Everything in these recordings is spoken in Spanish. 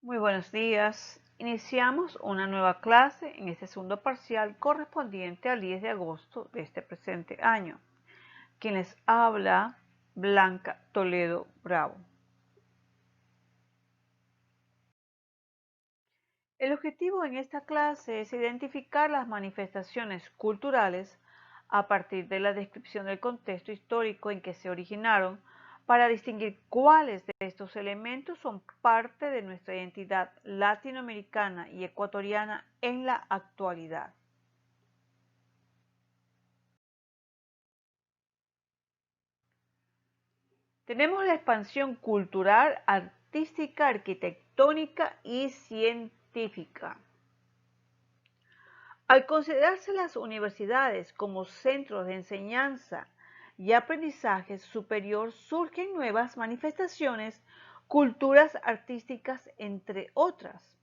Muy buenos días. Iniciamos una nueva clase en este segundo parcial correspondiente al 10 de agosto de este presente año. Quien les habla, Blanca Toledo Bravo. El objetivo en esta clase es identificar las manifestaciones culturales a partir de la descripción del contexto histórico en que se originaron para distinguir cuáles de estos elementos son parte de nuestra identidad latinoamericana y ecuatoriana en la actualidad. Tenemos la expansión cultural, artística, arquitectónica y científica. Al considerarse las universidades como centros de enseñanza y aprendizaje superior, surgen nuevas manifestaciones, culturas artísticas, entre otras.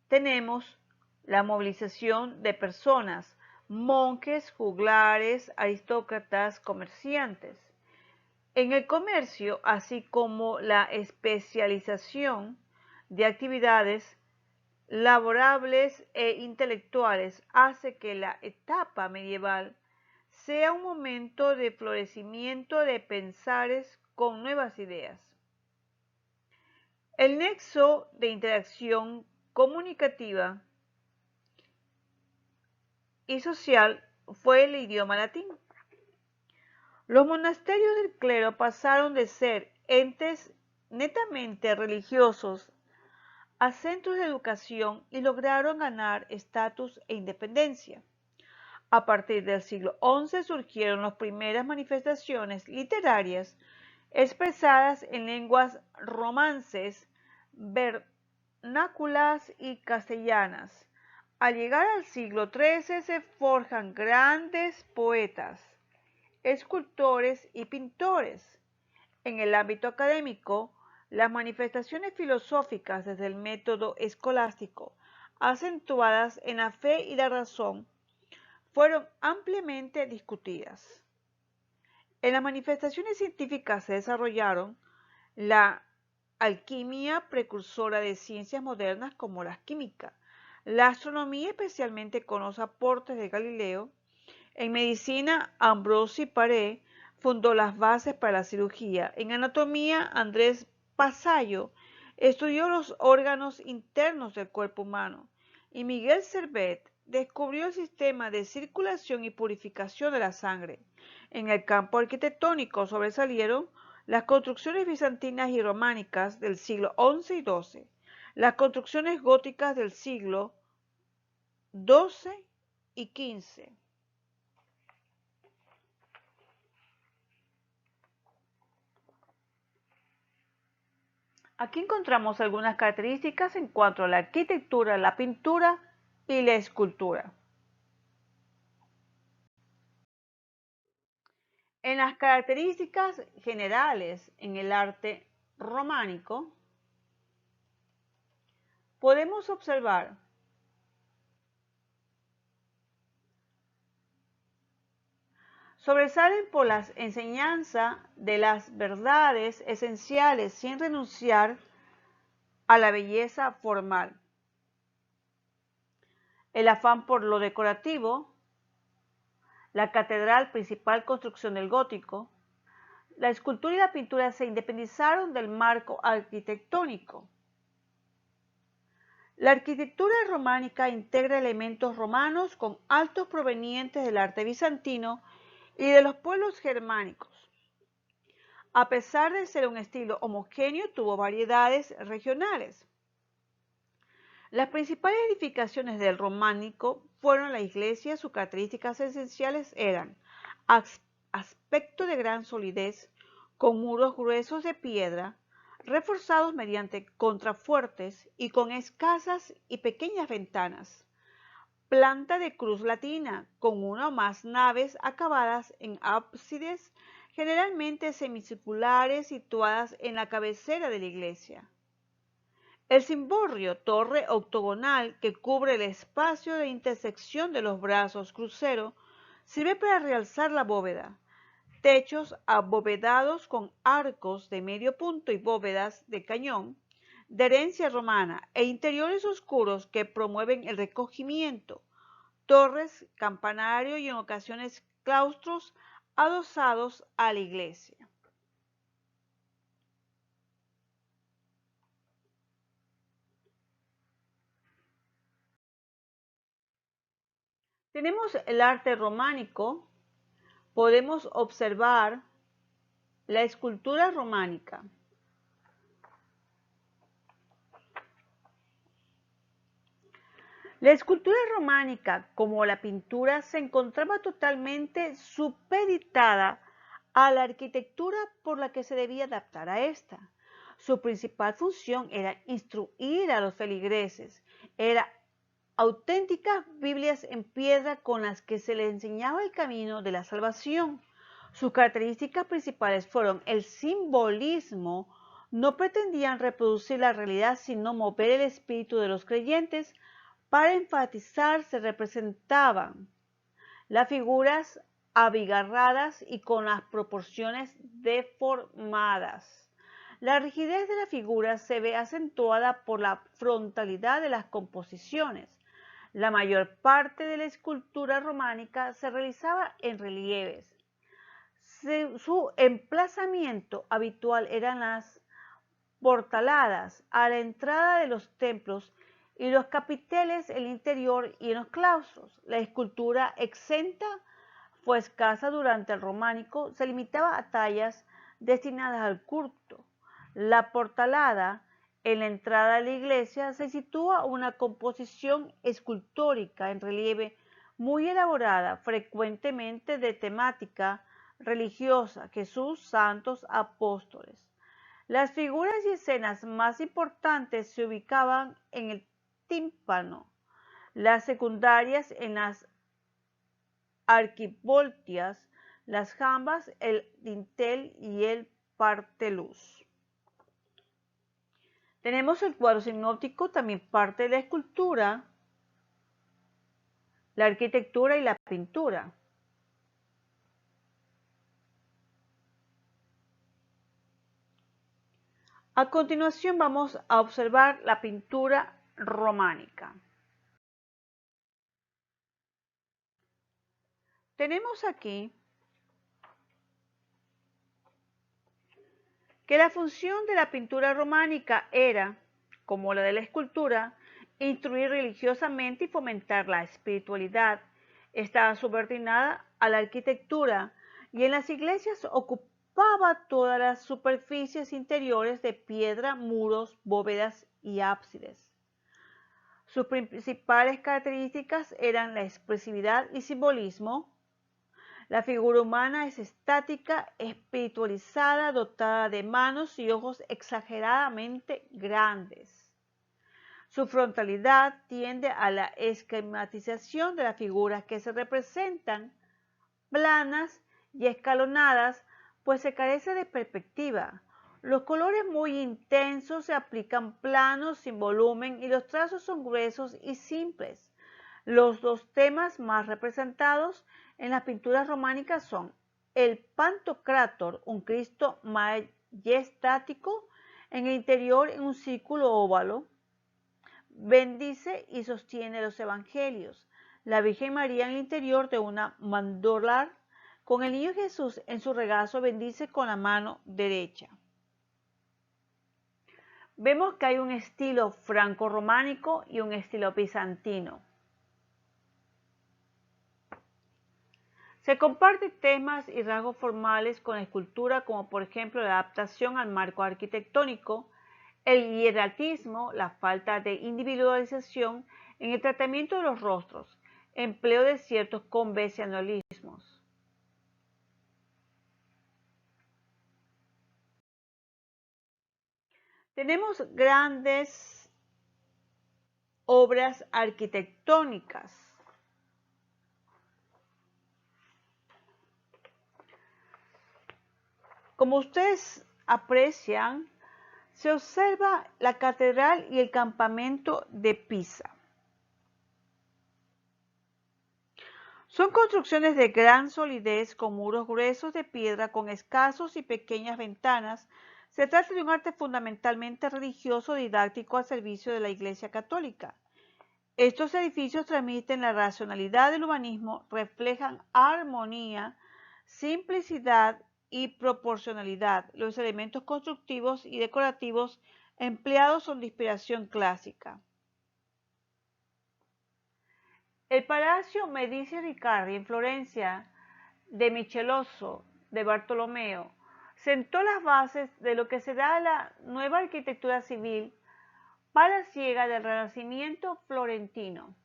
Tenemos la movilización de personas, monjes, juglares, aristócratas, comerciantes. En el comercio, así como la especialización de actividades laborables e intelectuales, hace que la etapa medieval sea un momento de florecimiento de pensares con nuevas ideas. El nexo de interacción comunicativa y social fue el idioma latín. Los monasterios del clero pasaron de ser entes netamente religiosos a centros de educación y lograron ganar estatus e independencia. A partir del siglo XI surgieron las primeras manifestaciones literarias expresadas en lenguas romances, vernáculas y castellanas. Al llegar al siglo XIII se forjan grandes poetas, escultores y pintores. En el ámbito académico, las manifestaciones filosóficas desde el método escolástico, acentuadas en la fe y la razón, fueron ampliamente discutidas. En las manifestaciones científicas se desarrollaron la alquimia, precursora de ciencias modernas como la química, la astronomía, especialmente con los aportes de Galileo. En medicina, Ambrosi Paré fundó las bases para la cirugía. En anatomía, Andrés Pasallo estudió los órganos internos del cuerpo humano. Y Miguel Servet descubrió el sistema de circulación y purificación de la sangre. En el campo arquitectónico sobresalieron las construcciones bizantinas y románicas del siglo XI y XII, las construcciones góticas del siglo XII y XV. Aquí encontramos algunas características en cuanto a la arquitectura, la pintura y la escultura. En las características generales en el arte románico, podemos observar sobresalen por la enseñanza de las verdades esenciales sin renunciar a la belleza formal. El afán por lo decorativo, la catedral, principal construcción del gótico. La escultura y la pintura se independizaron del marco arquitectónico. La arquitectura románica integra elementos romanos con altos provenientes del arte bizantino y de los pueblos germánicos. A pesar de ser un estilo homogéneo, tuvo variedades regionales. Las principales edificaciones del románico fueron la iglesia. Sus características esenciales eran aspecto de gran solidez, con muros gruesos de piedra, reforzados mediante contrafuertes y con escasas y pequeñas ventanas. Planta de cruz latina, con una o más naves acabadas en ábsides generalmente semicirculares situadas en la cabecera de la iglesia. El cimborrio, torre octogonal que cubre el espacio de intersección de los brazos crucero, sirve para realzar la bóveda. Techos abovedados con arcos de medio punto y bóvedas de cañón de herencia romana e interiores oscuros que promueven el recogimiento, torres, campanario y en ocasiones claustros adosados a la iglesia. Tenemos el arte románico, podemos observar la escultura románica. La escultura románica, como la pintura, se encontraba totalmente supeditada a la arquitectura por la que se debía adaptar a esta. Su principal función era instruir a los feligreses, era auténticas Biblias en piedra con las que se les enseñaba el camino de la salvación. Sus características principales fueron el simbolismo, no pretendían reproducir la realidad sino mover el espíritu de los creyentes. Para enfatizar se representaban las figuras abigarradas y con las proporciones deformadas. La rigidez de la figura se ve acentuada por la frontalidad de las composiciones. La mayor parte de la escultura románica se realizaba en relieves. Su emplazamiento habitual eran las portaladas a la entrada de los templos y los capiteles en el interior y en los claustros. La escultura exenta fue escasa durante el románico, se limitaba a tallas destinadas al culto. La portalada en la entrada de la iglesia se sitúa una composición escultórica en relieve muy elaborada, frecuentemente de temática religiosa, Jesús, santos, apóstoles. Las figuras y escenas más importantes se ubicaban en el tímpano, las secundarias en las arquivoltas, las jambas, el dintel y el parteluz. Tenemos el cuadro sinóptico, también parte de la escultura, la arquitectura y la pintura. A continuación vamos a observar la pintura románica. Tenemos aquí que la función de la pintura románica era, como la de la escultura, instruir religiosamente y fomentar la espiritualidad. Estaba subordinada a la arquitectura y en las iglesias ocupaba todas las superficies interiores de piedra, muros, bóvedas y ábsides. Sus principales características eran la expresividad y simbolismo. La figura humana es estática, espiritualizada, dotada de manos y ojos exageradamente grandes. Su frontalidad tiende a la esquematización de las figuras que se representan planas y escalonadas, pues se carece de perspectiva. Los colores muy intensos se aplican planos sin volumen y los trazos son gruesos y simples. Los dos temas más representados en las pinturas románicas son el Pantocrátor, un Cristo majestático, en el interior en un círculo óvalo, bendice y sostiene los evangelios. La Virgen María en el interior de una mandolar, con el niño Jesús en su regazo, bendice con la mano derecha. Vemos que hay un estilo franco-románico y un estilo bizantino. Se comparten temas y rasgos formales con la escultura, como por ejemplo la adaptación al marco arquitectónico, el hieratismo, la falta de individualización en el tratamiento de los rostros, empleo de ciertos convencionalismos. Tenemos grandes obras arquitectónicas. Como ustedes aprecian, se observa la catedral y el campamento de Pisa. Son construcciones de gran solidez con muros gruesos de piedra con escasos y pequeñas ventanas Se trata de un arte fundamentalmente religioso didáctico al servicio de la Iglesia Católica. Estos edificios transmiten la racionalidad del humanismo, reflejan armonía, simplicidad y proporcionalidad. Los elementos constructivos y decorativos empleados son de inspiración clásica. El Palacio Medici Riccardi en Florencia de Michelozzo de Bartolomeo sentó las bases de lo que será la nueva arquitectura civil palaciega del Renacimiento florentino.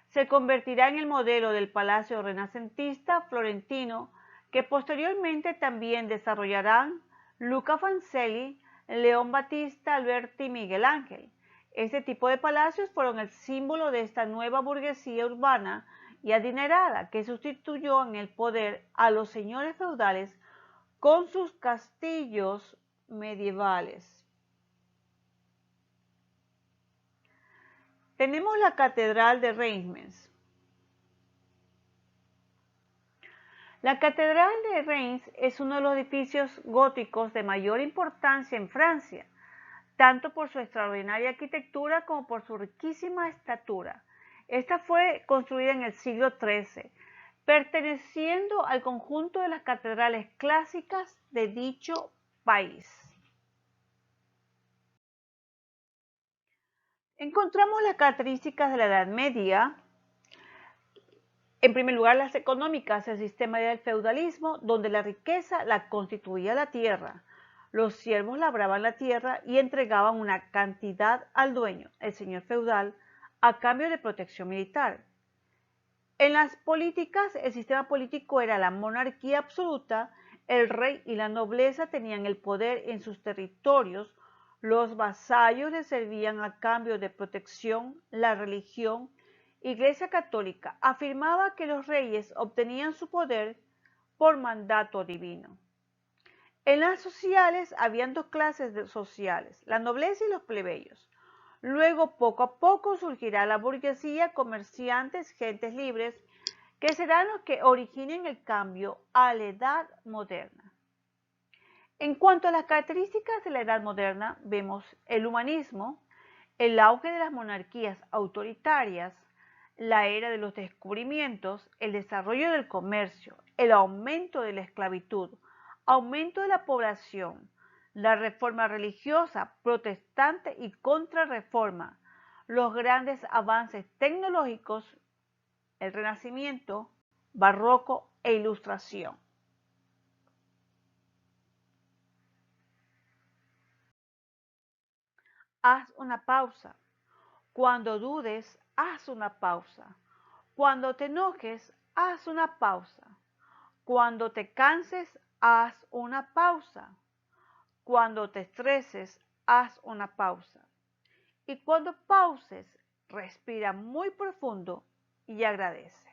Se convertirá en el modelo del palacio renacentista florentino que posteriormente también desarrollarán Luca Fancelli, León Battista Alberti y Miguel Ángel. Este tipo de palacios fueron el símbolo de esta nueva burguesía urbana y adinerada que sustituyó en el poder a los señores feudales con sus castillos medievales. Tenemos la Catedral de Reims. La Catedral de Reims es uno de los edificios góticos de mayor importancia en Francia, tanto por su extraordinaria arquitectura como por su riquísima estatura. Esta fue construida en el siglo XIII, perteneciendo al conjunto de las catedrales clásicas de dicho país. Encontramos las características de la Edad Media. En primer lugar, las económicas, el sistema del feudalismo, donde la riqueza la constituía la tierra. Los siervos labraban la tierra y entregaban una cantidad al dueño, el señor feudal, a cambio de protección militar. En las políticas, el sistema político era la monarquía absoluta, el rey y la nobleza tenían el poder en sus territorios, los vasallos le servían a cambio de protección. La religión, Iglesia Católica, afirmaba que los reyes obtenían su poder por mandato divino. En las sociales habían dos clases sociales, la nobleza y los plebeyos. Luego, poco a poco, surgirá la burguesía, comerciantes, gentes libres, que serán los que originen el cambio a la Edad Moderna. En cuanto a las características de la Edad Moderna, vemos el humanismo, el auge de las monarquías autoritarias, la era de los descubrimientos, el desarrollo del comercio, el aumento de la esclavitud, aumento de la población, la reforma religiosa, protestante y contrarreforma, los grandes avances tecnológicos, el Renacimiento, Barroco e Ilustración. Haz una pausa. Cuando dudes, haz una pausa. Cuando te enojes, haz una pausa. Cuando te canses, haz una pausa. Cuando te estreses, haz una pausa. Y cuando pauses, respira muy profundo y agradece.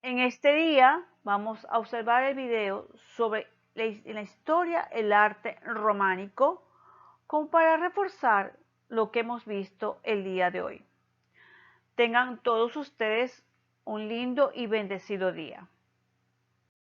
En este día vamos a observar el video sobre la historia, el arte románico, como para reforzar lo que hemos visto el día de hoy. Tengan todos ustedes un lindo y bendecido día.